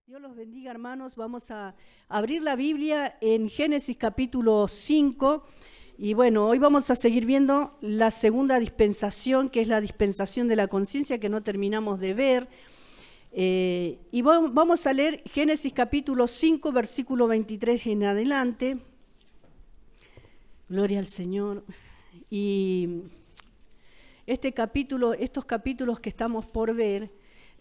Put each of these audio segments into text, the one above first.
Dios los bendiga, hermanos. Vamos a abrir la Biblia en Génesis capítulo 5. Y bueno, hoy vamos a seguir viendo la segunda dispensación, que es la dispensación de la conciencia, que no terminamos de ver. Y vamos a leer Génesis capítulo 5, versículo 23 en adelante. Gloria al Señor. Y estos capítulos que estamos por ver,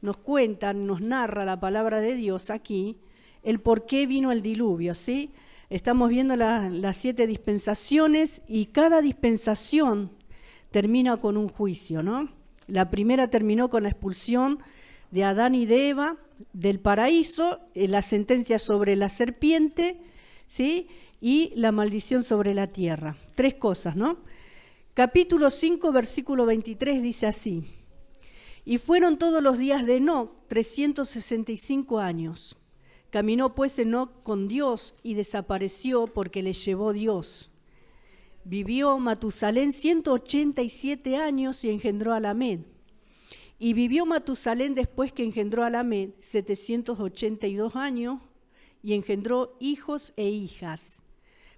nos cuentan, nos narra la palabra de Dios aquí, el por qué vino el diluvio, ¿sí? Estamos viendo las 7 dispensaciones y cada dispensación termina con un juicio, ¿no? La primera terminó con la expulsión de Adán y de Eva del paraíso, la sentencia sobre la serpiente, ¿sí? Y la maldición sobre la tierra. 3 cosas, ¿no? Capítulo 5, versículo 23 dice así: y fueron todos los días de Enoc 365 años. Caminó pues Enoc con Dios y desapareció porque le llevó Dios. Vivió Matusalén 187 años y engendró a Lamed. Y vivió Matusalén después que engendró a Lamed 782 años y engendró hijos e hijas.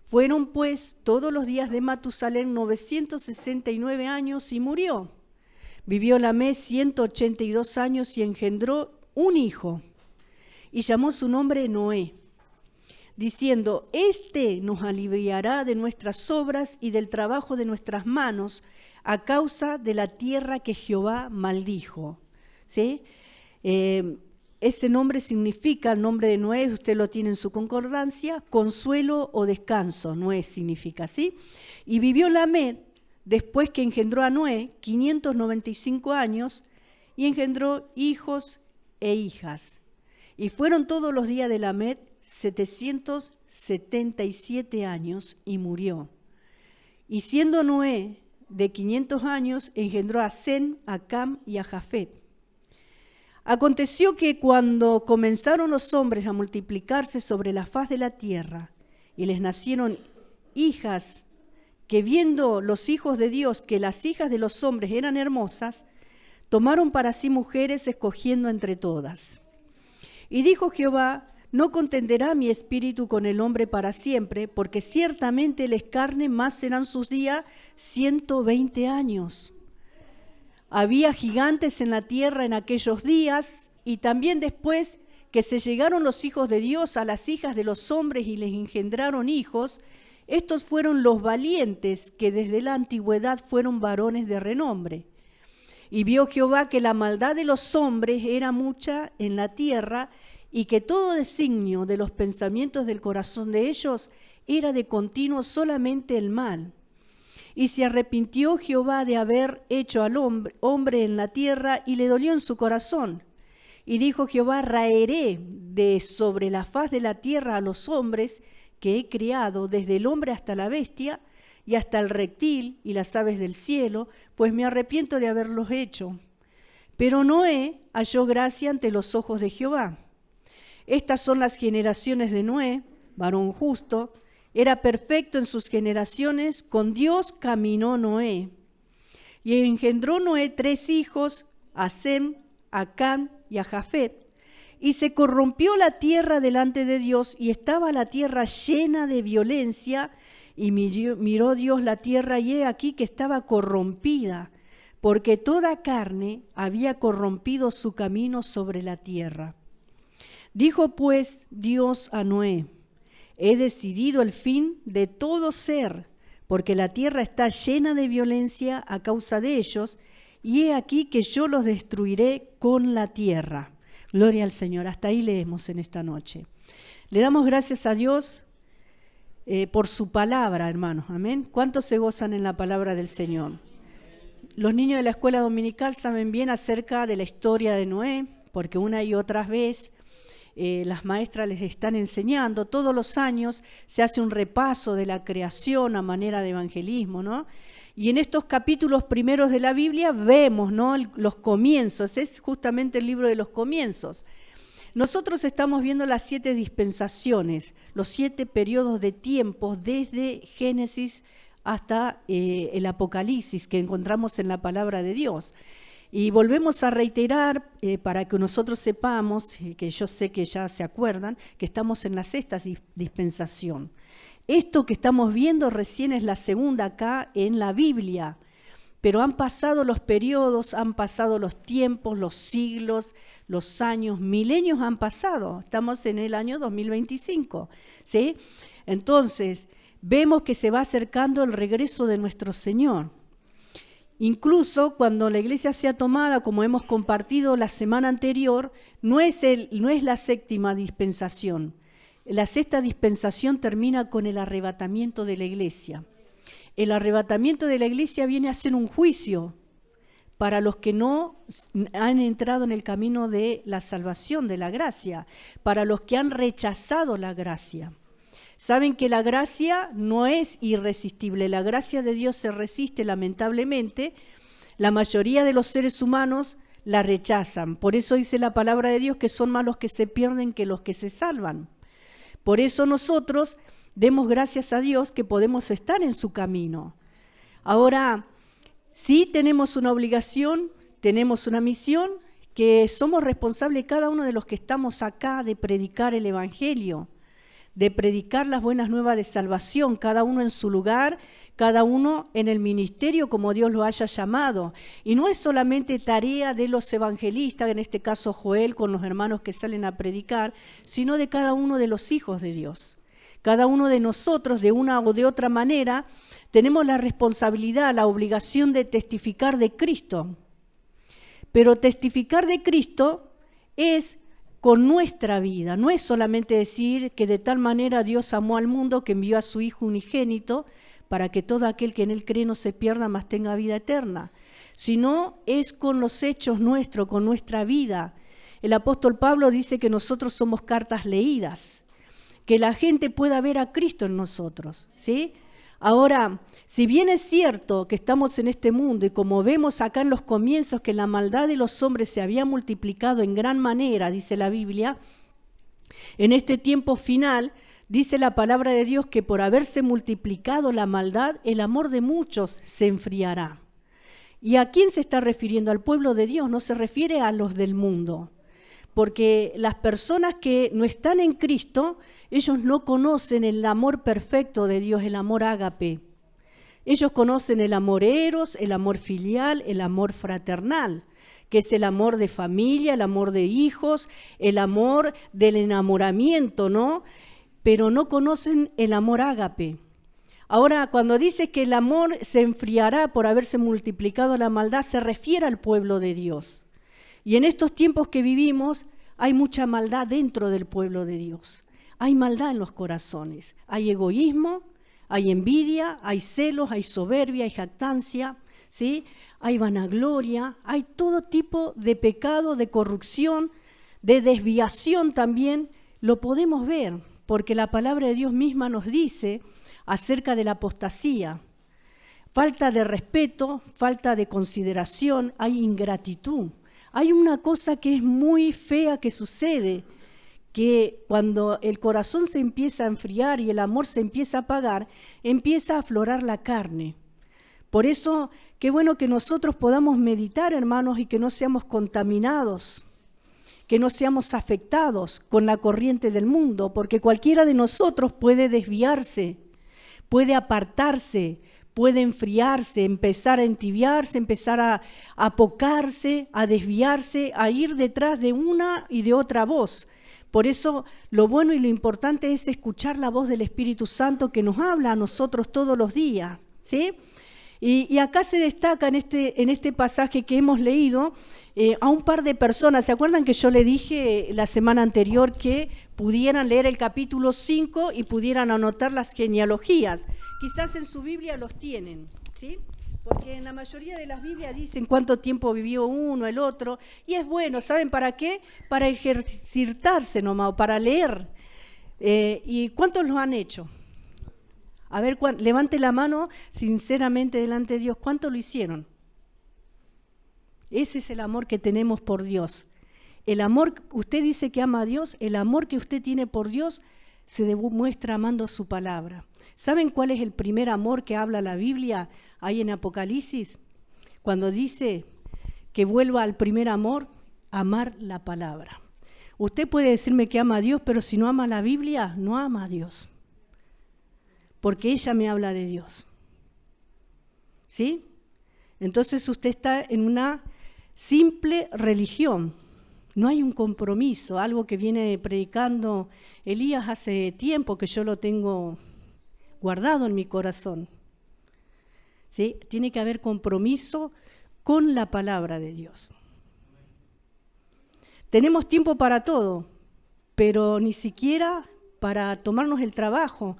Fueron pues todos los días de Matusalén 969 años y murió. Vivió Lamed 182 años y engendró un hijo, y llamó su nombre Noé, diciendo: Este nos aliviará de nuestras obras y del trabajo de nuestras manos, a causa de la tierra que Jehová maldijo. ¿Sí? Ese nombre significa, el nombre de Noé, usted lo tiene en su concordancia, consuelo o descanso. Noé significa, ¿sí? Y vivió Lamed, después que engendró a Noé, 595 años, y engendró hijos e hijas. Y fueron todos los días de Lamed 777 años, y murió. Y siendo Noé de 500 años, engendró a Sem, a Cam y a Jafet. Aconteció que cuando comenzaron los hombres a multiplicarse sobre la faz de la tierra, y les nacieron hijas, que viendo los hijos de Dios que las hijas de los hombres eran hermosas, tomaron para sí mujeres escogiendo entre todas. Y dijo Jehová: no contenderá mi espíritu con el hombre para siempre, porque ciertamente él es carne, más serán sus días 120 años. Había gigantes en la tierra en aquellos días, y también después que se llegaron los hijos de Dios a las hijas de los hombres y les engendraron hijos, estos fueron los valientes que desde la antigüedad fueron varones de renombre. Y vio Jehová que la maldad de los hombres era mucha en la tierra, y que todo designio de los pensamientos del corazón de ellos era de continuo solamente el mal. Y se arrepintió Jehová de haber hecho al hombre en la tierra, y le dolió en su corazón. Y dijo Jehová: raeré de sobre la faz de la tierra a los hombres que he criado, desde el hombre hasta la bestia, y hasta el reptil y las aves del cielo, pues me arrepiento de haberlos hecho. Pero Noé halló gracia ante los ojos de Jehová. Estas son las generaciones de Noé, varón justo, era perfecto en sus generaciones, con Dios caminó Noé. Y engendró Noé 3 hijos, a Sem, a Cam y a Jafet. Y se corrompió la tierra delante de Dios, y estaba la tierra llena de violencia, y miró Dios la tierra, y he aquí que estaba corrompida, porque toda carne había corrompido su camino sobre la tierra. Dijo pues Dios a Noé: he decidido el fin de todo ser, porque la tierra está llena de violencia a causa de ellos, y he aquí que yo los destruiré con la tierra. Gloria al Señor. Hasta ahí leemos en esta noche. Le damos gracias a Dios por su palabra, hermanos. Amén. ¿Cuántos se gozan en la palabra del Señor? Los niños de la escuela dominical saben bien acerca de la historia de Noé, porque una y otra vez las maestras les están enseñando. Todos los años se hace un repaso de la creación a manera de evangelismo, ¿no? Y en estos capítulos primeros de la Biblia vemos, ¿no?, los comienzos. Es justamente el libro de los comienzos. Nosotros estamos viendo las 7 dispensaciones, los 7 periodos de tiempo desde Génesis hasta el Apocalipsis que encontramos en la palabra de Dios. Y volvemos a reiterar para que nosotros sepamos, que yo sé que ya se acuerdan, que estamos en la sexta dispensación. Esto que estamos viendo recién es la segunda acá en la Biblia, pero han pasado los periodos, han pasado los tiempos, los siglos, los años, milenios han pasado. Estamos en el año 2025, ¿sí? Entonces, vemos que se va acercando el regreso de nuestro Señor. Incluso cuando la iglesia sea tomada, como hemos compartido la semana anterior, no es la séptima dispensación. La sexta dispensación termina con el arrebatamiento de la iglesia. El arrebatamiento de la iglesia viene a ser un juicio para los que no han entrado en el camino de la salvación, de la gracia, para los que han rechazado la gracia. Saben que la gracia no es irresistible, la gracia de Dios se resiste lamentablemente, la mayoría de los seres humanos la rechazan. Por eso dice la palabra de Dios que son más los que se pierden que los que se salvan. Por eso nosotros demos gracias a Dios que podemos estar en su camino. Ahora, sí tenemos una obligación, tenemos una misión, que somos responsables cada uno de los que estamos acá de predicar el Evangelio, de predicar las buenas nuevas de salvación, cada uno en su lugar, cada uno en el ministerio como Dios lo haya llamado. Y no es solamente tarea de los evangelistas, en este caso Joel con los hermanos que salen a predicar, sino de cada uno de los hijos de Dios. Cada uno de nosotros, de una o de otra manera, tenemos la responsabilidad, la obligación de testificar de Cristo. Pero testificar de Cristo es con nuestra vida, no es solamente decir que de tal manera Dios amó al mundo que envió a su Hijo unigénito para que todo aquel que en Él cree no se pierda, mas tenga vida eterna, sino es con los hechos nuestros, con nuestra vida. El apóstol Pablo dice que nosotros somos cartas leídas, que la gente pueda ver a Cristo en nosotros, ¿sí? Ahora, si bien es cierto que estamos en este mundo y como vemos acá en los comienzos que la maldad de los hombres se había multiplicado en gran manera, dice la Biblia, en este tiempo final dice la palabra de Dios que por haberse multiplicado la maldad, el amor de muchos se enfriará. ¿Y a quién se está refiriendo? Al pueblo de Dios, no se refiere a los del mundo. Porque las personas que no están en Cristo, ellos no conocen el amor perfecto de Dios, el amor ágape. Ellos conocen el amor eros, el amor filial, el amor fraternal, que es el amor de familia, el amor de hijos, el amor del enamoramiento, ¿no? Pero no conocen el amor ágape. Ahora, cuando dice que el amor se enfriará por haberse multiplicado la maldad, se refiere al pueblo de Dios. Y en estos tiempos que vivimos hay mucha maldad dentro del pueblo de Dios. Hay maldad en los corazones. Hay egoísmo, hay envidia, hay celos, hay soberbia, hay jactancia, ¿sí? Hay vanagloria, hay todo tipo de pecado, de corrupción, de desviación también. Lo podemos ver porque la palabra de Dios misma nos dice acerca de la apostasía. Falta de respeto, falta de consideración, hay ingratitud. Hay una cosa que es muy fea que sucede, que cuando el corazón se empieza a enfriar y el amor se empieza a apagar, empieza a aflorar la carne. Por eso, qué bueno que nosotros podamos meditar, hermanos, y que no seamos contaminados, que no seamos afectados con la corriente del mundo, porque cualquiera de nosotros puede desviarse, puede apartarse, puede enfriarse, empezar a entibiarse, empezar a apocarse, a desviarse, a ir detrás de una y de otra voz. Por eso lo bueno y lo importante es escuchar la voz del Espíritu Santo que nos habla a nosotros todos los días, ¿sí? Y acá se destaca en este pasaje que hemos leído a un par de personas. ¿Se acuerdan que yo le dije la semana anterior que pudieran leer el capítulo 5 y pudieran anotar las genealogías? Quizás en su Biblia los tienen, ¿sí? Porque en la mayoría de las Biblias dicen cuánto tiempo vivió uno, el otro, y es bueno, ¿saben para qué? Para ejercitarse nomás, para leer. ¿Y cuántos lo han hecho? A ver, levante la mano sinceramente delante de Dios. ¿Cuánto lo hicieron? Ese es el amor que tenemos por Dios. El amor, usted dice que ama a Dios, el amor que usted tiene por Dios se demuestra amando su palabra. ¿Saben cuál es el primer amor que habla la Biblia ahí en Apocalipsis? Cuando dice que vuelva al primer amor, amar la palabra. Usted puede decirme que ama a Dios, pero si no ama la Biblia, no ama a Dios. Porque ella me habla de Dios. ¿Sí? Entonces usted está en una simple religión. No hay un compromiso, algo que viene predicando Elías hace tiempo que yo lo tengo guardado en mi corazón. ¿Sí? Tiene que haber compromiso con la palabra de Dios. Tenemos tiempo para todo, pero ni siquiera para tomarnos el trabajo.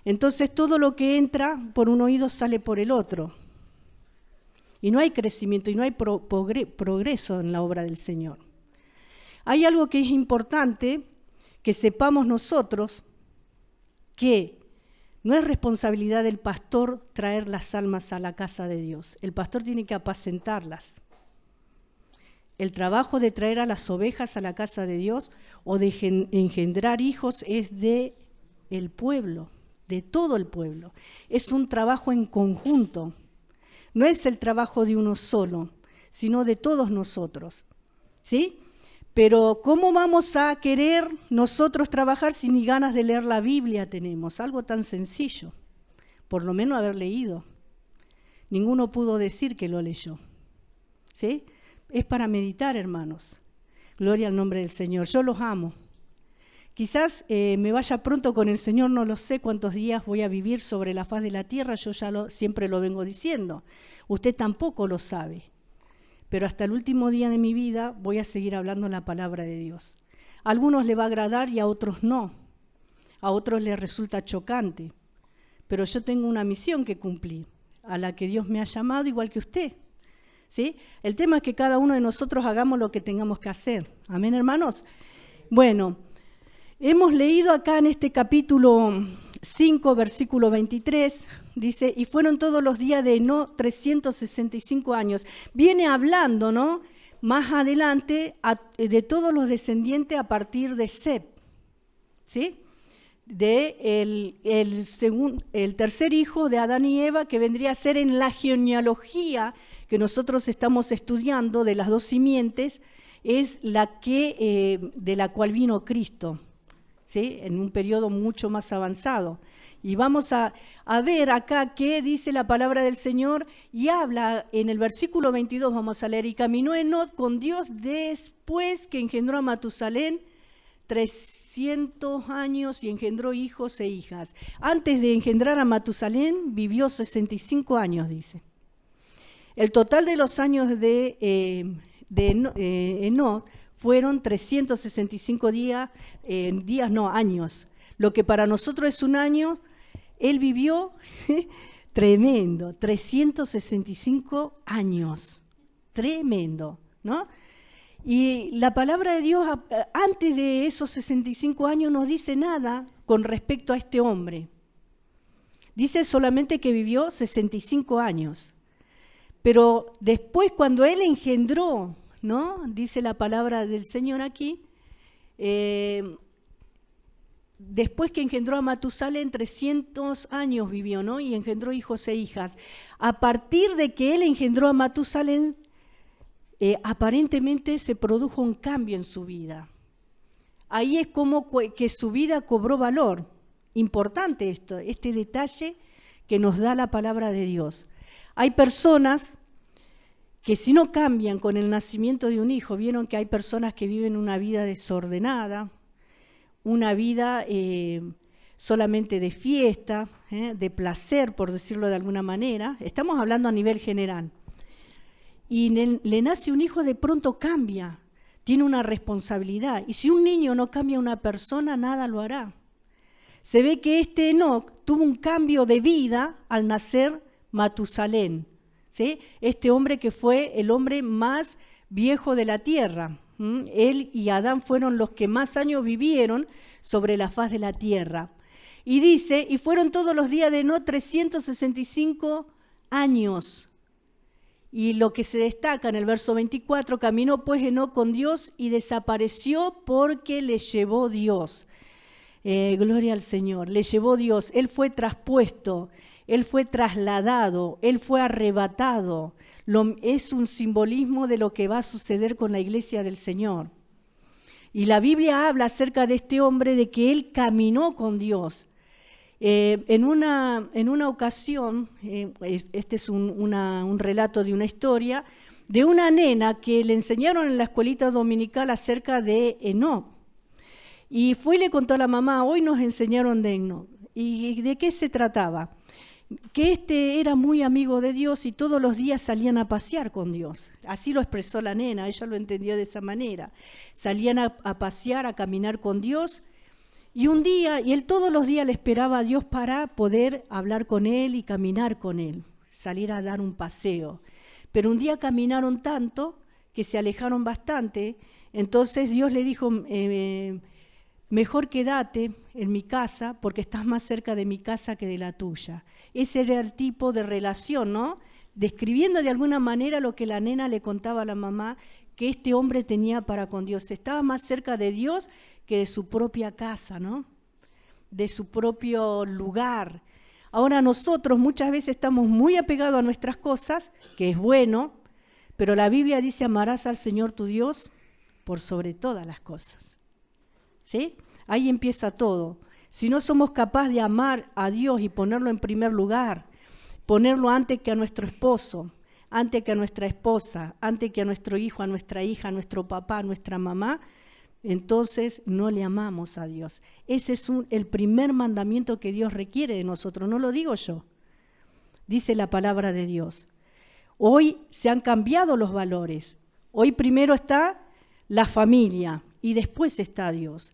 Entonces todo lo que entra por un oído sale por el otro. Y no hay crecimiento y no hay progreso en la obra del Señor. Hay algo que es importante que sepamos nosotros, que no es responsabilidad del pastor traer las almas a la casa de Dios. El pastor tiene que apacentarlas. El trabajo de traer a las ovejas a la casa de Dios o de engendrar hijos es de el pueblo, de todo el pueblo. Es un trabajo en conjunto. No es el trabajo de uno solo, sino de todos nosotros. ¿Sí? Pero ¿cómo vamos a querer nosotros trabajar si ni ganas de leer la Biblia tenemos? Algo tan sencillo, por lo menos haber leído. Ninguno pudo decir que lo leyó. ¿Sí? Es para meditar, hermanos. Gloria al nombre del Señor. Yo los amo. Quizás me vaya pronto con el Señor, no lo sé cuántos días voy a vivir sobre la faz de la tierra, yo ya siempre lo vengo diciendo. Usted tampoco lo sabe. Pero hasta el último día de mi vida voy a seguir hablando la palabra de Dios. A algunos les va a agradar y a otros no. A otros les resulta chocante. Pero yo tengo una misión que cumplir, a la que Dios me ha llamado igual que usted. ¿Sí? El tema es que cada uno de nosotros hagamos lo que tengamos que hacer. ¿Amén, hermanos? Bueno, hemos leído acá en este capítulo 5, versículo 23, dice, y fueron todos los días de Enoc 365 años. Viene hablando, ¿no? Más adelante de todos los descendientes a partir de Set, ¿sí? De el tercer hijo de Adán y Eva, que vendría a ser en la genealogía que nosotros estamos estudiando de las dos simientes, es la que de la cual vino Cristo, ¿sí? En un periodo mucho más avanzado. Y vamos a ver acá qué dice la palabra del Señor, y habla en el versículo 22, vamos a leer, y caminó Enoc con Dios después que engendró a Matusalén 300 años y engendró hijos e hijas. Antes de engendrar a Matusalén vivió 65 años, dice. El total de los años de Enoc fueron 365 años. Lo que para nosotros es un año, él vivió tremendo, 365 años. Tremendo, ¿no? Y la palabra de Dios, antes de esos 65 años, no dice nada con respecto a este hombre. Dice solamente que vivió 65 años. Pero después, cuando él engendró, ¿no? Dice la palabra del Señor aquí, después que engendró a Matusalén, 300 años vivió, ¿no? Y engendró hijos e hijas. A partir de que él engendró a Matusalén, aparentemente se produjo un cambio en su vida. Ahí es como que su vida cobró valor. Importante esto, este detalle que nos da la palabra de Dios. Hay personas que si no cambian con el nacimiento de un hijo, vieron que hay personas que viven una vida desordenada, una vida solamente de fiesta, de placer, por decirlo de alguna manera. Estamos hablando a nivel general. Y le nace un hijo, de pronto cambia, tiene una responsabilidad. Y si un niño no cambia a una persona, nada lo hará. Se ve que este Enoc tuvo un cambio de vida al nacer Matusalén, ¿sí? Este hombre que fue el hombre más viejo de la tierra. Él y Adán fueron los que más años vivieron sobre la faz de la tierra. Y dice, y fueron todos los días de Enoc 365 años. Y lo que se destaca en el verso 24, caminó pues Enoc con Dios y desapareció porque le llevó Dios. Gloria al Señor, le llevó Dios, él fue traspuesto. Él fue trasladado, Él fue arrebatado. Es un simbolismo de lo que va a suceder con la iglesia del Señor. Y la Biblia habla acerca de este hombre, de que él caminó con Dios. En una ocasión, este es un relato de una historia, de una nena que le enseñaron en la escuelita dominical acerca de Enoc. Y fue y le contó a la mamá, hoy nos enseñaron de Enoc. ¿Y de qué se trataba? Que era muy amigo de Dios y todos los días salían a pasear con Dios. Así lo expresó la nena, ella lo entendió de esa manera. Salían a pasear, a caminar con Dios, y un día, y él todos los días le esperaba a Dios para poder hablar con él y caminar con él, salir a dar un paseo. Pero un día caminaron tanto que se alejaron bastante, entonces Dios le dijo, mejor quédate en mi casa porque estás más cerca de mi casa que de la tuya. Ese era el tipo de relación, ¿no? Describiendo de alguna manera lo que la nena le contaba a la mamá, que este hombre tenía para con Dios. Estaba más cerca de Dios que de su propia casa, ¿no? De su propio lugar. Ahora nosotros muchas veces estamos muy apegados a nuestras cosas, que es bueno, pero la Biblia dice, amarás al Señor tu Dios por sobre todas las cosas. ¿Sí? Ahí empieza todo. Si no somos capaces de amar a Dios y ponerlo en primer lugar, ponerlo antes que a nuestro esposo, antes que a nuestra esposa, antes que a nuestro hijo, a nuestra hija, a nuestro papá, a nuestra mamá, entonces no le amamos a Dios. Ese es el primer mandamiento que Dios requiere de nosotros, no lo digo yo, dice la palabra de Dios. Hoy se han cambiado los valores. Hoy primero está la familia y después está Dios.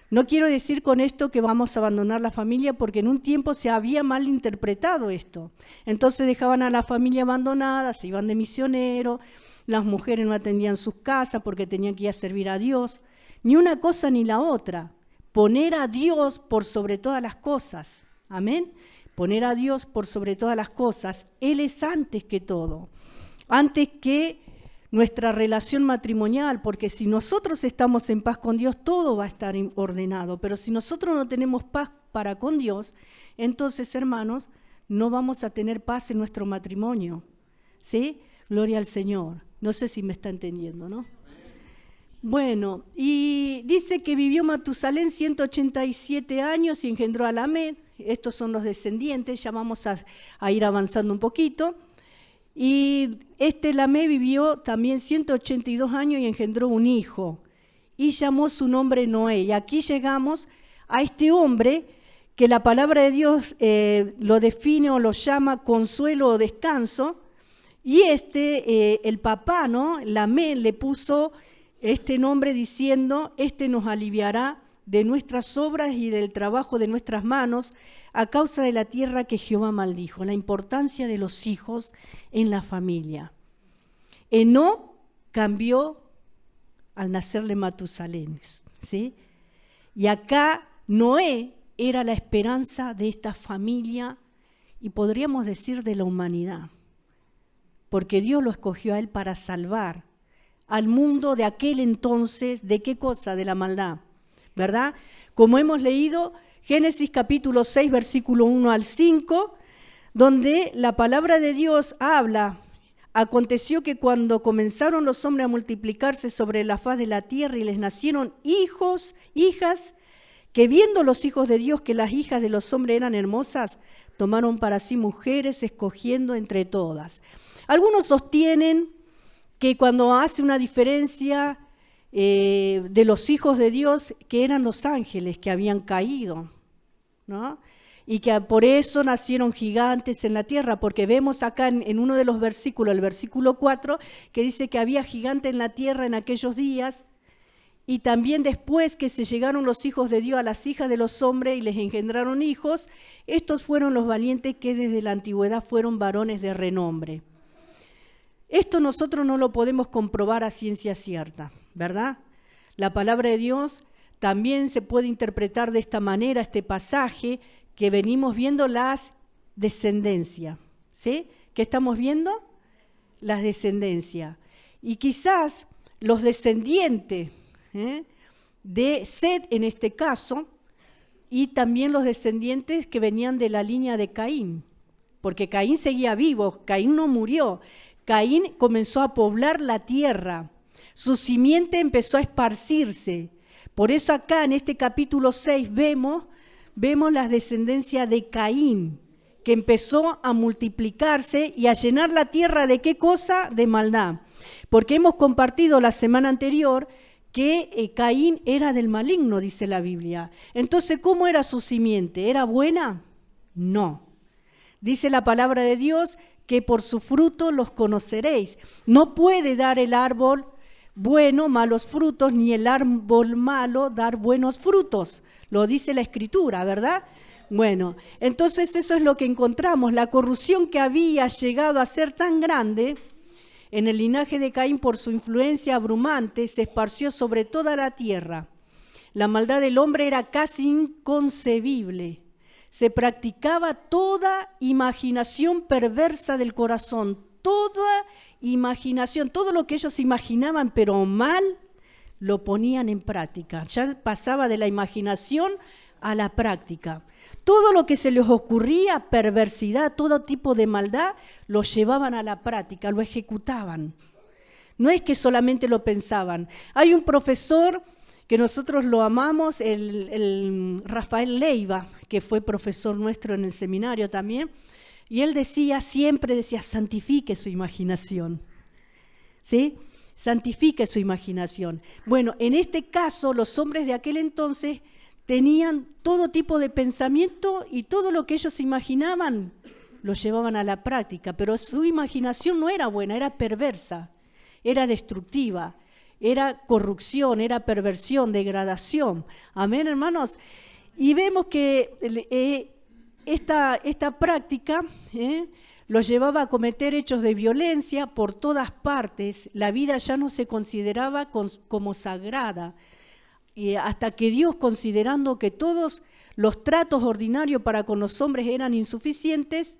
No quiero decir con esto que vamos a abandonar la familia, porque en un tiempo se había mal interpretado esto. Entonces dejaban a la familia abandonada, se iban de misionero, las mujeres no atendían sus casas porque tenían que ir a servir a Dios. Ni una cosa ni la otra. Poner a Dios por sobre todas las cosas. Amén. Poner a Dios por sobre todas las cosas. Él es antes que todo. Antes que nuestra relación matrimonial, porque si nosotros estamos en paz con Dios, todo va a estar ordenado, pero si nosotros no tenemos paz para con Dios, entonces, hermanos, no vamos a tener paz en nuestro matrimonio, ¿sí? Gloria al Señor. No sé si me está entendiendo, ¿no? Bueno, y dice que vivió Matusalén 187 años y engendró a Lamed. Estos son los descendientes, ya vamos a ir avanzando un poquito. Y Lamé vivió también 182 años y engendró un hijo, y llamó su nombre Noé. Y aquí llegamos a este hombre que la palabra de Dios lo define o lo llama consuelo o descanso, y el papá, ¿no? Lamé le puso este nombre diciendo, nos aliviará de nuestras obras y del trabajo de nuestras manos, a causa de la tierra que Jehová maldijo. La importancia de los hijos en la familia. Enoc cambió al nacerle Matusalén, ¿sí? Y acá Noé era la esperanza de esta familia y podríamos decir de la humanidad, porque Dios lo escogió a él para salvar al mundo de aquel entonces. ¿De qué cosa? De la maldad, ¿verdad? Como hemos leído Génesis capítulo 6, versículo 1 al 5, donde la palabra de Dios habla, aconteció que cuando comenzaron los hombres a multiplicarse sobre la faz de la tierra y les nacieron hijos, hijas, que viendo los hijos de Dios que las hijas de los hombres eran hermosas, tomaron para sí mujeres, escogiendo entre todas. Algunos sostienen que cuando hace una diferencia de los hijos de Dios, que eran los ángeles que habían caído, ¿no? Y que por eso nacieron gigantes en la tierra, porque vemos acá en uno de los versículos, el versículo 4, que dice que había gigante en la tierra en aquellos días, y también después que se llegaron los hijos de Dios a las hijas de los hombres y les engendraron hijos, estos fueron los valientes que desde la antigüedad fueron varones de renombre. Esto nosotros no lo podemos comprobar a ciencia cierta, ¿verdad? La palabra de Dios también se puede interpretar de esta manera, este pasaje, que venimos viendo las descendencias, ¿sí? ¿Qué estamos viendo? Las descendencias. Y quizás los descendientes de Set en este caso, y también los descendientes que venían de la línea de Caín, porque Caín seguía vivo, Caín no murió. Caín comenzó a poblar la tierra, su simiente empezó a esparcirse. Por eso acá en este capítulo 6 vemos la descendencia de Caín, que empezó a multiplicarse y a llenar la tierra ¿de qué cosa? De maldad. Porque hemos compartido la semana anterior que Caín era del maligno, dice la Biblia. Entonces, ¿cómo era su simiente? ¿Era buena? No. Dice la palabra de Dios que por su fruto los conoceréis. No puede dar el árbol bueno malos frutos, ni el árbol malo dar buenos frutos. Lo dice la Escritura, ¿verdad? Bueno, entonces eso es lo que encontramos. La corrupción que había llegado a ser tan grande en el linaje de Caín por su influencia abrumante se esparció sobre toda la tierra. La maldad del hombre era casi inconcebible. Se practicaba toda imaginación perversa del corazón, toda imaginación, todo lo que ellos imaginaban, pero mal, lo ponían en práctica. Ya pasaba de la imaginación a la práctica. Todo lo que se les ocurría, perversidad, todo tipo de maldad, lo llevaban a la práctica, lo ejecutaban. No es que solamente lo pensaban. Hay un profesor que nosotros lo amamos, el Rafael Leiva, que fue profesor nuestro en el seminario también, y él siempre decía, santifique su imaginación, ¿sí? Santifique su imaginación. Bueno, en este caso, los hombres de aquel entonces tenían todo tipo de pensamiento y todo lo que ellos imaginaban lo llevaban a la práctica, pero su imaginación no era buena, era perversa, era destructiva, era corrupción, era perversión, degradación. Amén, hermanos. Y vemos que esta práctica los llevaba a cometer hechos de violencia por todas partes. La vida ya no se consideraba como sagrada. Y hasta que Dios, considerando que todos los tratos ordinarios para con los hombres eran insuficientes,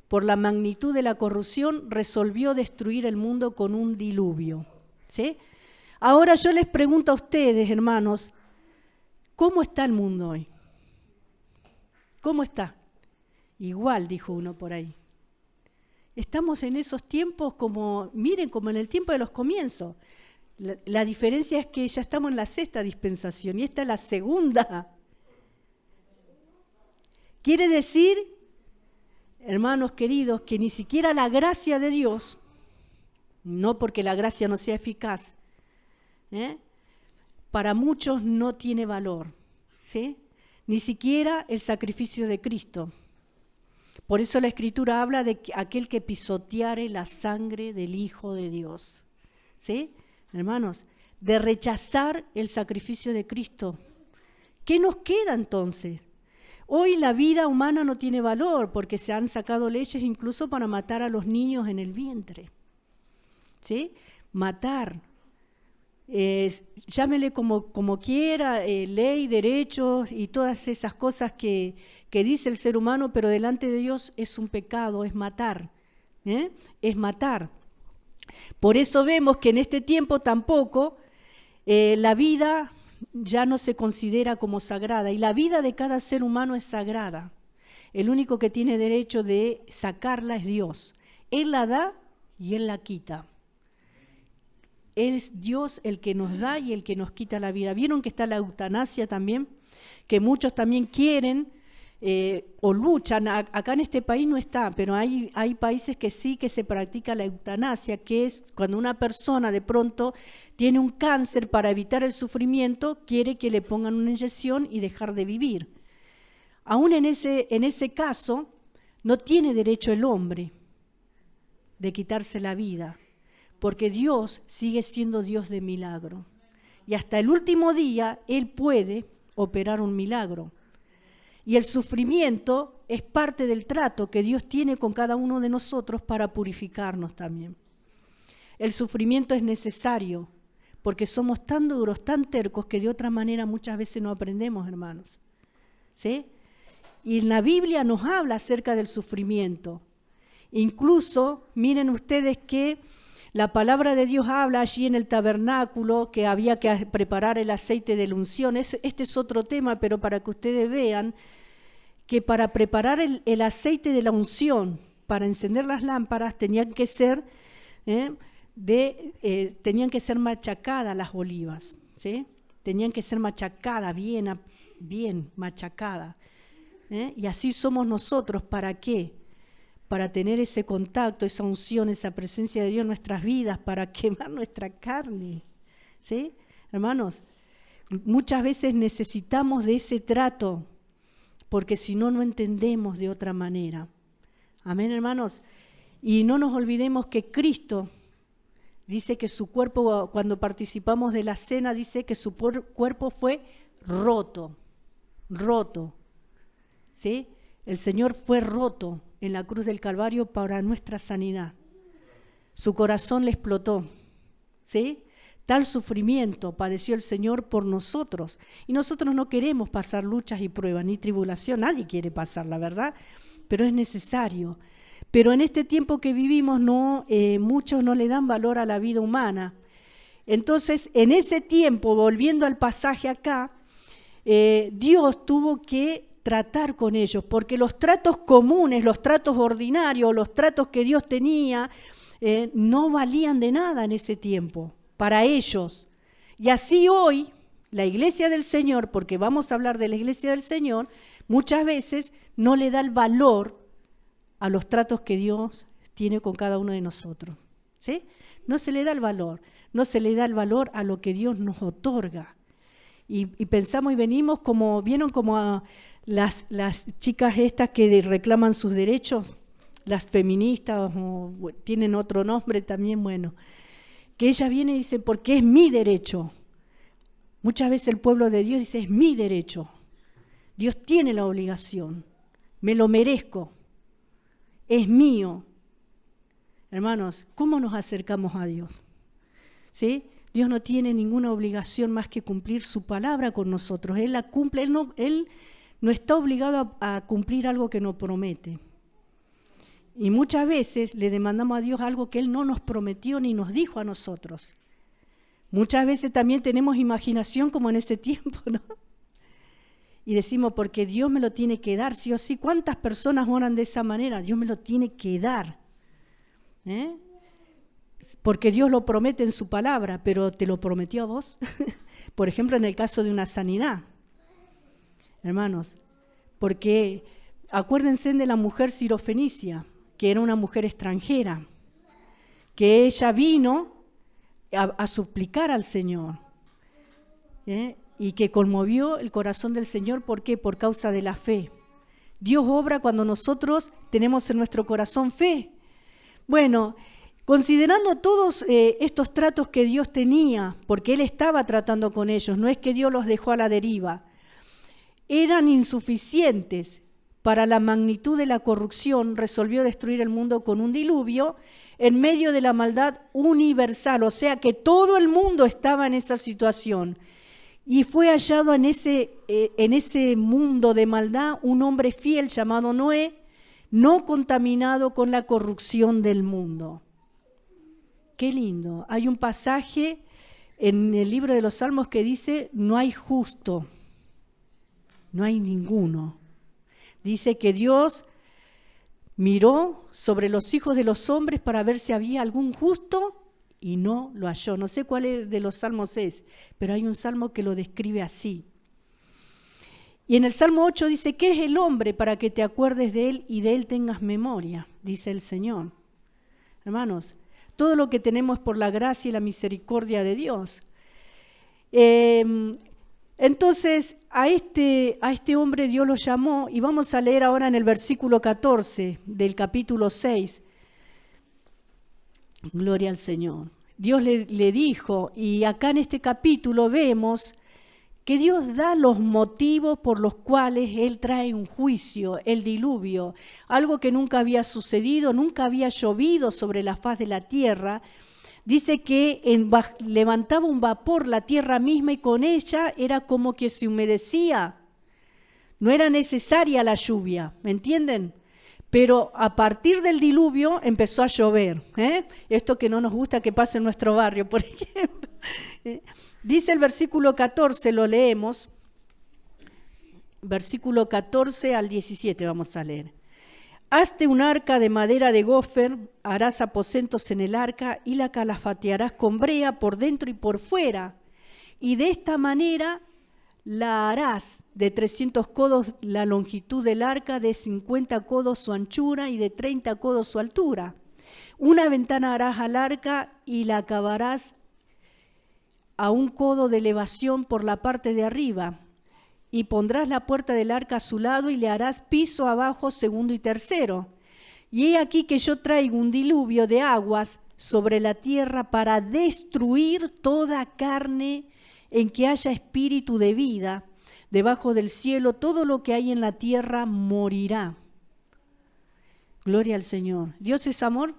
por la magnitud de la corrupción, resolvió destruir el mundo con un diluvio. ¿Sí? Ahora yo les pregunto a ustedes, hermanos, ¿cómo está el mundo hoy? ¿Cómo está? Igual, dijo uno por ahí. Estamos en esos tiempos como en el tiempo de los comienzos. La diferencia es que ya estamos en la 6ª dispensación y esta es la 2ª. Quiere decir, hermanos queridos, que ni siquiera la gracia de Dios, no porque la gracia no sea eficaz, para muchos no tiene valor, ¿sí? Ni siquiera el sacrificio de Cristo. Por eso la Escritura habla de aquel que pisoteare la sangre del Hijo de Dios, ¿sí? Hermanos, de rechazar el sacrificio de Cristo. ¿Qué nos queda entonces? Hoy la vida humana no tiene valor porque se han sacado leyes incluso para matar a los niños en el vientre. ¿Sí? Matar. Llámele como quiera, ley, derechos y todas esas cosas que dice el ser humano, pero delante de Dios es un pecado, es matar. Es matar. Por eso vemos que en este tiempo tampoco la vida ya no se considera como sagrada y la vida de cada ser humano es sagrada. El único que tiene derecho de sacarla es Dios. Él la da y Él la quita. Es Dios el que nos da y el que nos quita la vida. ¿Vieron que está la eutanasia también? Que muchos también quieren o luchan. Acá en este país no está, pero hay países que sí que se practica la eutanasia, que es cuando una persona de pronto tiene un cáncer, para evitar el sufrimiento, quiere que le pongan una inyección y dejar de vivir. Aún en ese caso, no tiene derecho el hombre de quitarse la vida, porque Dios sigue siendo Dios de milagro. Y hasta el último día Él puede operar un milagro. Y el sufrimiento es parte del trato que Dios tiene con cada uno de nosotros para purificarnos también. El sufrimiento es necesario porque somos tan duros, tan tercos, que de otra manera muchas veces no aprendemos, hermanos. ¿Sí? Y en la Biblia nos habla acerca del sufrimiento. Incluso, miren ustedes que la palabra de Dios habla allí en el tabernáculo que había que preparar el aceite de la unción. Este es otro tema, pero para que ustedes vean que para preparar el aceite de la unción para encender las lámparas tenían que ser machacadas las olivas, ¿sí? Tenían que ser machacadas, bien machacadas. Y así somos nosotros. ¿Para qué? Para tener ese contacto, esa unción, esa presencia de Dios en nuestras vidas, para quemar nuestra carne, ¿sí? Hermanos, muchas veces necesitamos de ese trato, porque si no, no entendemos de otra manera. Amén, hermanos. Y no nos olvidemos que Cristo dice que su cuerpo, cuando participamos de la cena, dice que su cuerpo fue roto, ¿sí? El Señor fue roto en la cruz del Calvario para nuestra sanidad. Su corazón le explotó, ¿sí? Tal sufrimiento padeció el Señor por nosotros. Y nosotros no queremos pasar luchas y pruebas, ni tribulación. Nadie quiere pasar, la verdad, pero es necesario. Pero en este tiempo que vivimos, muchos no le dan valor a la vida humana. Entonces, en ese tiempo, volviendo al pasaje acá, Dios tuvo que tratar con ellos, porque los tratos comunes, los tratos ordinarios, los tratos que Dios tenía, no valían de nada en ese tiempo, para ellos. Y así hoy, la iglesia del Señor, porque vamos a hablar de la iglesia del Señor, muchas veces no le da el valor a los tratos que Dios tiene con cada uno de nosotros, ¿sí? No se le da el valor, no se le da el valor a lo que Dios nos otorga. Y pensamos y venimos vieron como a las chicas estas que reclaman sus derechos, las feministas, o tienen otro nombre también, bueno, que ellas vienen y dicen, porque es mi derecho. Muchas veces el pueblo de Dios dice, es mi derecho. Dios tiene la obligación, me lo merezco, es mío. Hermanos, ¿cómo nos acercamos a Dios? ¿Sí? Dios no tiene ninguna obligación más que cumplir su palabra con nosotros. Él la cumple, Él no está obligado a cumplir algo que nos promete. Y muchas veces le demandamos a Dios algo que Él no nos prometió ni nos dijo a nosotros. Muchas veces también tenemos imaginación como en ese tiempo, ¿no? Y decimos, porque Dios me lo tiene que dar, sí o sí. ¿Cuántas personas oran de esa manera? Dios me lo tiene que dar. Porque Dios lo promete en su palabra, pero ¿te lo prometió a vos? Por ejemplo, en el caso de una sanidad. Hermanos, porque acuérdense de la mujer sirofenicia, que era una mujer extranjera, que ella vino a suplicar al Señor, y que conmovió el corazón del Señor. ¿Por qué? Por causa de la fe. Dios obra cuando nosotros tenemos en nuestro corazón fe. Bueno, considerando todos estos tratos que Dios tenía, porque Él estaba tratando con ellos, no es que Dios los dejó a la deriva, eran insuficientes para la magnitud de la corrupción, resolvió destruir el mundo con un diluvio en medio de la maldad universal, o sea que todo el mundo estaba en esa situación. Y fue hallado en ese mundo de maldad un hombre fiel llamado Noé, no contaminado con la corrupción del mundo. Qué lindo. Hay un pasaje en el libro de los Salmos que dice, no hay justo, no hay ninguno. Dice que Dios miró sobre los hijos de los hombres para ver si había algún justo y no lo halló. No sé cuál de los salmos es, pero hay un salmo que lo describe así. Y en el Salmo 8 dice, ¿qué es el hombre para que te acuerdes de él y de él tengas memoria? Dice el Señor. Hermanos, todo lo que tenemos es por la gracia y la misericordia de Dios. Entonces, a este hombre Dios lo llamó, y vamos a leer ahora en el versículo 14 del capítulo 6. Gloria al Señor. Dios le dijo, y acá en este capítulo vemos que Dios da los motivos por los cuales Él trae un juicio, el diluvio, algo que nunca había sucedido, nunca había llovido sobre la faz de la tierra. Dice que levantaba un vapor la tierra misma y con ella era como que se humedecía. No era necesaria la lluvia, ¿me entienden? Pero a partir del diluvio empezó a llover. Esto que no nos gusta que pase en nuestro barrio, por ejemplo. Dice el versículo 14, lo leemos. Versículo 14 al 17 vamos a leer. Hazte un arca de madera de gofer, harás aposentos en el arca y la calafatearás con brea por dentro y por fuera. Y de esta manera la harás de 300 codos la longitud del arca, de 50 codos su anchura y de 30 codos su altura. Una ventana harás al arca y la acabarás a 1 codo de elevación por la parte de arriba. Y pondrás la puerta del arca a su lado y le harás piso abajo, segundo y tercero. Y he aquí que yo traigo un diluvio de aguas sobre la tierra para destruir toda carne en que haya espíritu de vida. Debajo del cielo todo lo que hay en la tierra morirá. Gloria al Señor. ¿Dios es amor?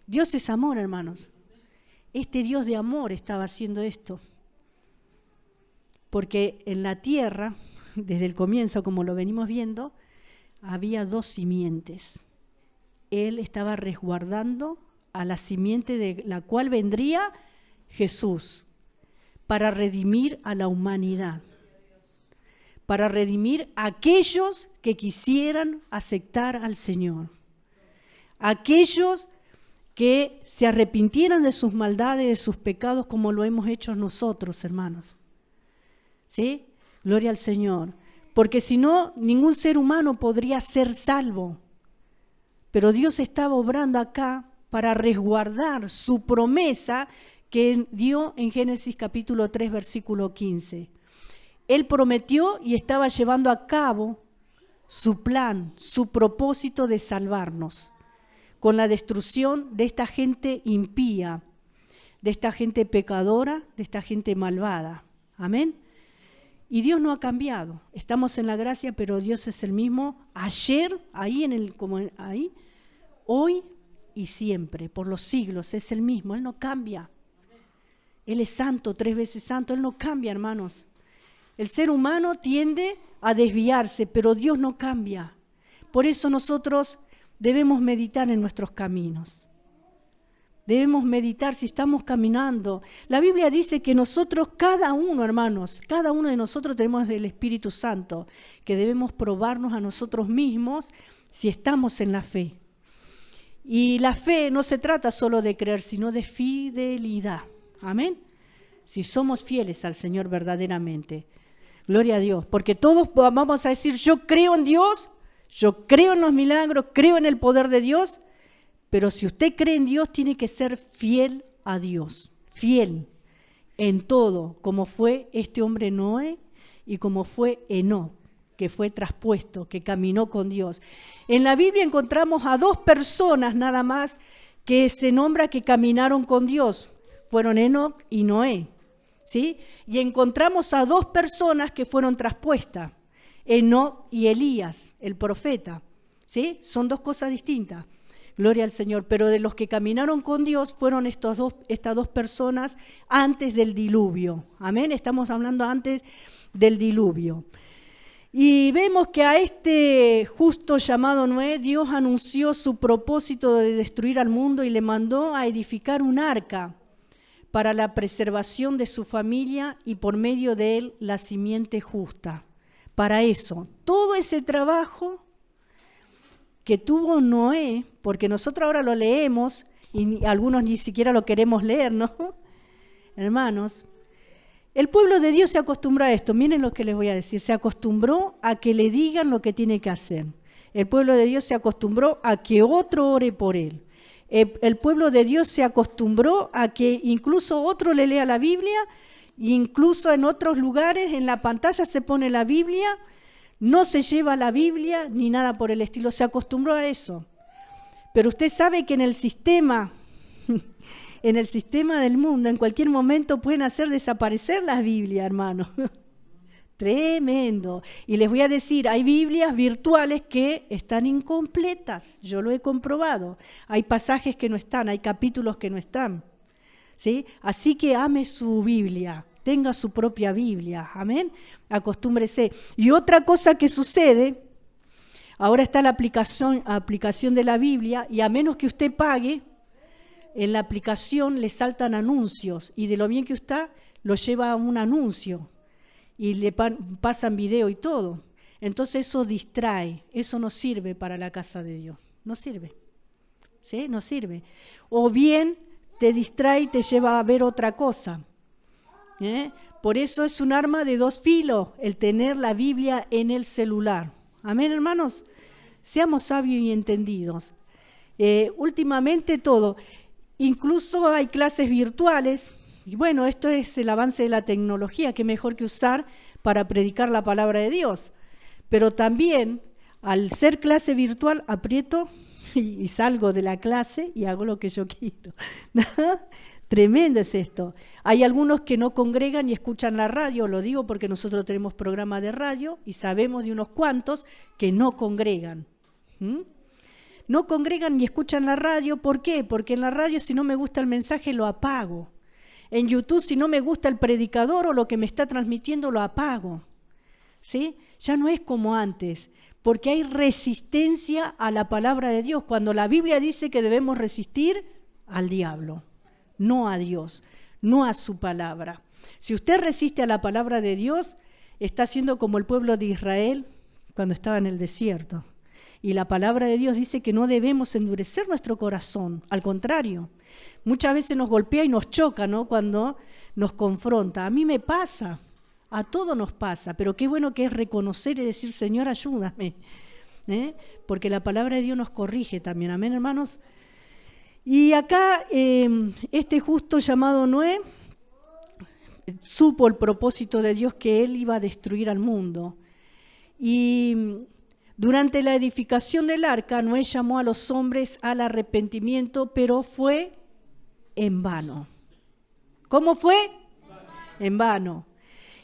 Dios es amor, hermanos. Este Dios de amor estaba haciendo esto. Porque en la tierra, desde el comienzo, como lo venimos viendo, había 2 simientes. Él estaba resguardando a la simiente de la cual vendría Jesús para redimir a la humanidad, para redimir a aquellos que quisieran aceptar al Señor, aquellos que se arrepintieran de sus maldades, de sus pecados, como lo hemos hecho nosotros, hermanos. ¿Sí? Gloria al Señor. Porque si no, ningún ser humano podría ser salvo. Pero Dios estaba obrando acá para resguardar su promesa que dio en Génesis capítulo 3, versículo 15. Él prometió y estaba llevando a cabo su plan, su propósito de salvarnos, con la destrucción de esta gente impía, de esta gente pecadora, de esta gente malvada. Amén. Y Dios no ha cambiado. Estamos en la gracia, pero Dios es el mismo ayer, hoy y siempre, por los siglos. Es el mismo, Él no cambia. Él es santo, 3 veces santo, Él no cambia, hermanos. El ser humano tiende a desviarse, pero Dios no cambia. Por eso nosotros debemos meditar en nuestros caminos. Debemos meditar si estamos caminando. La Biblia dice que nosotros, cada uno, hermanos, cada uno de nosotros tenemos el Espíritu Santo, que debemos probarnos a nosotros mismos si estamos en la fe. Y la fe no se trata solo de creer, sino de fidelidad. Amén. Si somos fieles al Señor verdaderamente. Gloria a Dios. Porque todos vamos a decir, yo creo en Dios, yo creo en los milagros, creo en el poder de Dios. Pero si usted cree en Dios, tiene que ser fiel a Dios, fiel en todo, como fue este hombre Noé y como fue Enoc, que fue traspuesto, que caminó con Dios. En la Biblia encontramos a 2 personas nada más que se nombra que caminaron con Dios. Fueron Enoc y Noé, ¿sí? Y encontramos a 2 personas que fueron traspuestas, Enoc y Elías, el profeta, ¿sí? Son 2 cosas distintas. Gloria al Señor, pero de los que caminaron con Dios fueron estas dos personas antes del diluvio. Amén, estamos hablando antes del diluvio. Y vemos que a este justo llamado Noé, Dios anunció su propósito de destruir al mundo y le mandó a edificar un arca para la preservación de su familia y por medio de él la simiente justa. Para eso, todo ese trabajo que tuvo Noé, porque nosotros ahora lo leemos y algunos ni siquiera lo queremos leer, ¿no? Hermanos, el pueblo de Dios se acostumbró a esto. Miren lo que les voy a decir. Se acostumbró a que le digan lo que tiene que hacer. El pueblo de Dios se acostumbró a que otro ore por él. El pueblo de Dios se acostumbró a que incluso otro le lea la Biblia, incluso en otros lugares en la pantalla se pone la Biblia. No se lleva la Biblia ni nada por el estilo, se acostumbró a eso. Pero usted sabe que en el sistema del mundo, en cualquier momento pueden hacer desaparecer las Biblias, hermano. Tremendo. Y les voy a decir, hay Biblias virtuales que están incompletas, yo lo he comprobado. Hay pasajes que no están, hay capítulos que no están, ¿sí? Así que ame su Biblia. Tenga su propia Biblia, amén, acostúmbrese. Y otra cosa que sucede, ahora está la aplicación de la Biblia y a menos que usted pague, en la aplicación le saltan anuncios y de lo bien que está, lo lleva a un anuncio y le pasan video y todo. Entonces eso distrae, eso no sirve para la casa de Dios, no sirve, ¿sí? No sirve. O bien te distrae y te lleva a ver otra cosa. Por eso es un arma de dos filos el tener la Biblia en el celular. Amén, hermanos. Seamos sabios y entendidos. Últimamente todo, incluso hay clases virtuales, y bueno, esto es el avance de la tecnología, que mejor que usar para predicar la palabra de Dios. Pero también, al ser clase virtual, aprieto y salgo de la clase y hago lo que yo quiero. Tremendo es esto. Hay algunos que no congregan y escuchan la radio, lo digo porque nosotros tenemos programa de radio y sabemos de unos cuantos que no congregan. No congregan ni escuchan la radio, ¿por qué? Porque en la radio si no me gusta el mensaje lo apago. En YouTube si no me gusta el predicador o lo que me está transmitiendo lo apago. ¿Sí? Ya no es como antes, porque hay resistencia a la palabra de Dios. Cuando la Biblia dice que debemos resistir al diablo, no a Dios, no a su palabra. Si usted resiste a la palabra de Dios, está siendo como el pueblo de Israel cuando estaba en el desierto. Y la palabra de Dios dice que no debemos endurecer nuestro corazón, al contrario. Muchas veces nos golpea y nos choca, ¿no? Cuando nos confronta. A mí me pasa, a todos nos pasa, pero qué bueno que es reconocer y decir, Señor, ayúdame. Porque la palabra de Dios nos corrige también, amén, hermanos. Y acá este justo llamado Noé supo el propósito de Dios, que él iba a destruir al mundo. Y durante la edificación del arca, Noé llamó a los hombres al arrepentimiento, pero fue en vano. ¿Cómo fue? En vano.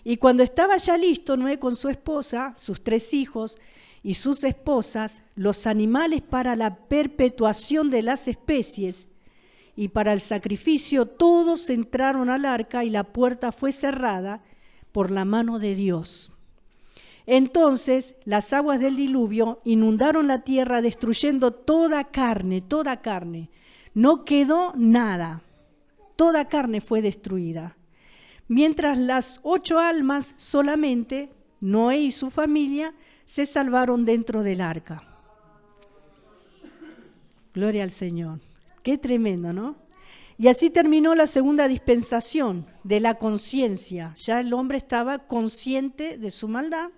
Y cuando estaba ya listo, Noé con su esposa, sus 3 hijos y sus esposas, los animales para la perpetuación de las especies y para el sacrificio, todos entraron al arca y la puerta fue cerrada por la mano de Dios. Entonces las aguas del diluvio inundaron la tierra, destruyendo toda carne. No quedó nada. Toda carne fue destruida. Mientras las 8 almas solamente, Noé y su familia, se salvaron dentro del arca. Gloria al Señor. Qué tremendo, ¿no? Y así terminó la segunda dispensación de la conciencia. Ya el hombre estaba consciente de su maldad.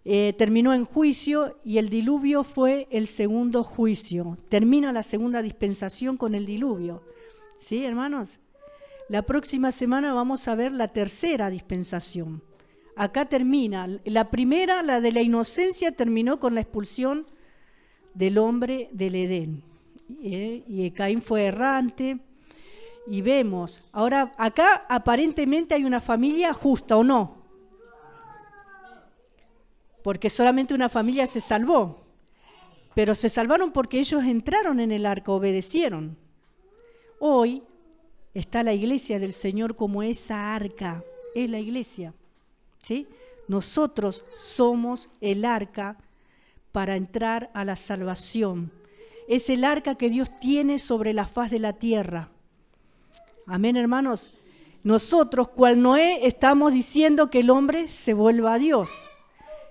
Terminó en juicio y el diluvio fue el segundo juicio. Termina la segunda dispensación con el diluvio. ¿Sí, hermanos? La próxima semana vamos a ver la tercera dispensación. Acá termina. La primera, la de la inocencia, terminó con la expulsión del hombre del Edén. Y Caín fue errante. Y vemos, ahora acá aparentemente hay una familia justa, ¿o no? Porque solamente una familia se salvó. Pero se salvaron porque ellos entraron en el arca, obedecieron. Hoy está la iglesia del Señor como esa arca, es la iglesia. ¿Sí? Nosotros somos el arca para entrar a la salvación. Es el arca que Dios tiene sobre la faz de la tierra. Amén, hermanos. Nosotros, cual Noé, estamos diciendo que el hombre se vuelva a Dios.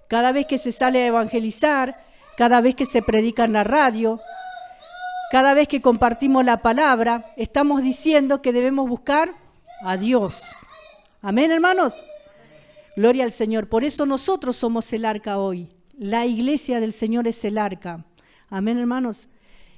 Cada vez que se sale a evangelizar, cada vez que se predica en la radio, cada vez que compartimos la palabra, estamos diciendo que debemos buscar a Dios. Amén, hermanos. Gloria al Señor. Por eso nosotros somos el arca hoy. La iglesia del Señor es el arca. Amén, hermanos.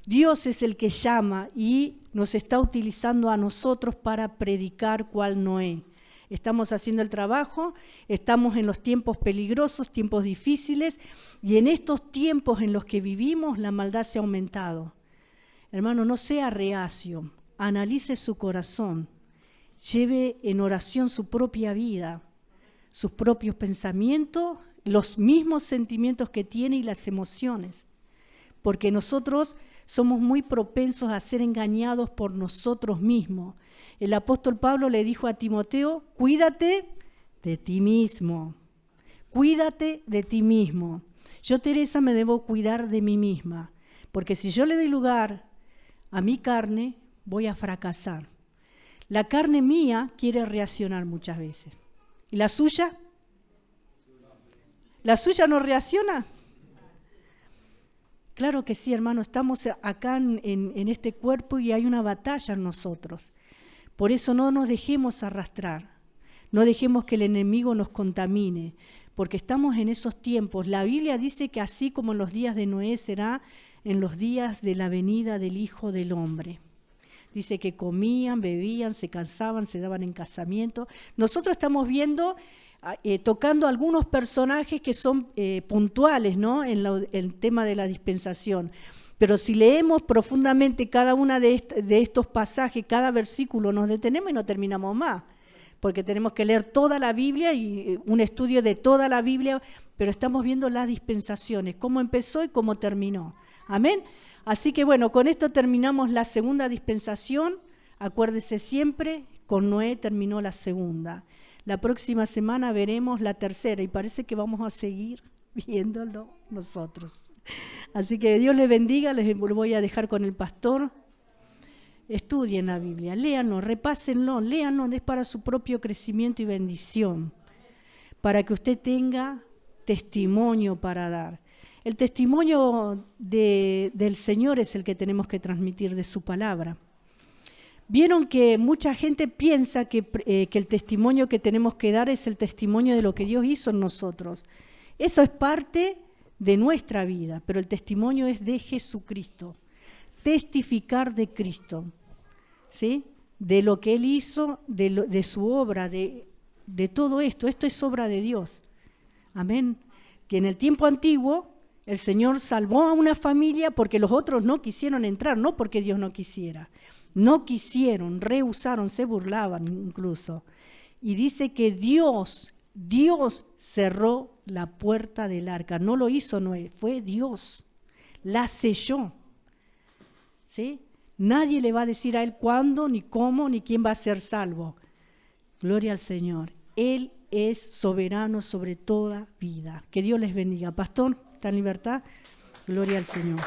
Dios es el que llama y nos está utilizando a nosotros para predicar cual Noé. Estamos haciendo el trabajo, estamos en los tiempos peligrosos, tiempos difíciles, y en estos tiempos en los que vivimos la maldad se ha aumentado. Hermano, no sea reacio, analice su corazón, lleve en oración su propia vida, sus propios pensamientos, los mismos sentimientos que tiene y las emociones, porque nosotros somos muy propensos a ser engañados por nosotros mismos. El apóstol Pablo le dijo a Timoteo, cuídate de ti mismo, cuídate de ti mismo. Yo, Teresa, me debo cuidar de mí misma, porque si yo le doy lugar a mi carne, voy a fracasar. La carne mía quiere reaccionar muchas veces. ¿Y la suya? ¿La suya no reacciona? Claro que sí, hermano, estamos acá en este cuerpo y hay una batalla en nosotros. Por eso no nos dejemos arrastrar, no dejemos que el enemigo nos contamine, porque estamos en esos tiempos. La Biblia dice que así como en los días de Noé será en los días de la venida del Hijo del Hombre. Dice que comían, bebían, se casaban, se daban en casamiento. Nosotros estamos viendo, tocando algunos personajes que son puntuales, ¿no? En el tema de la dispensación. Pero si leemos profundamente cada uno de estos pasajes, cada versículo, nos detenemos y no terminamos más. Porque tenemos que leer toda la Biblia y un estudio de toda la Biblia, pero estamos viendo las dispensaciones, cómo empezó y cómo terminó. Amén. Así que bueno, con esto terminamos la segunda dispensación. Acuérdese siempre, con Noé terminó la segunda. La próxima semana veremos la tercera y parece que vamos a seguir viéndolo nosotros. Así que Dios les bendiga, les voy a dejar con el pastor. Estudien la Biblia, léanlo, repásenlo, léanlo, es para su propio crecimiento y bendición, para que usted tenga testimonio para dar. El testimonio del Señor es el que tenemos que transmitir de su palabra. Vieron que mucha gente piensa que el testimonio que tenemos que dar es el testimonio de lo que Dios hizo en nosotros. Eso es parte de nuestra vida, pero el testimonio es de Jesucristo. Testificar de Cristo, ¿sí? De lo que Él hizo, de su obra, de todo esto. Esto es obra de Dios. Amén. Que en el tiempo antiguo el Señor salvó a una familia porque los otros no quisieron entrar, no porque Dios no quisiera. No quisieron, rehusaron, se burlaban incluso. Y dice que Dios cerró la puerta del arca. No lo hizo Noé, fue Dios. La selló. ¿Sí? Nadie le va a decir a él cuándo, ni cómo, ni quién va a ser salvo. Gloria al Señor. Él es soberano sobre toda vida. Que Dios les bendiga. Pastor, ¿está en libertad? Gloria al Señor.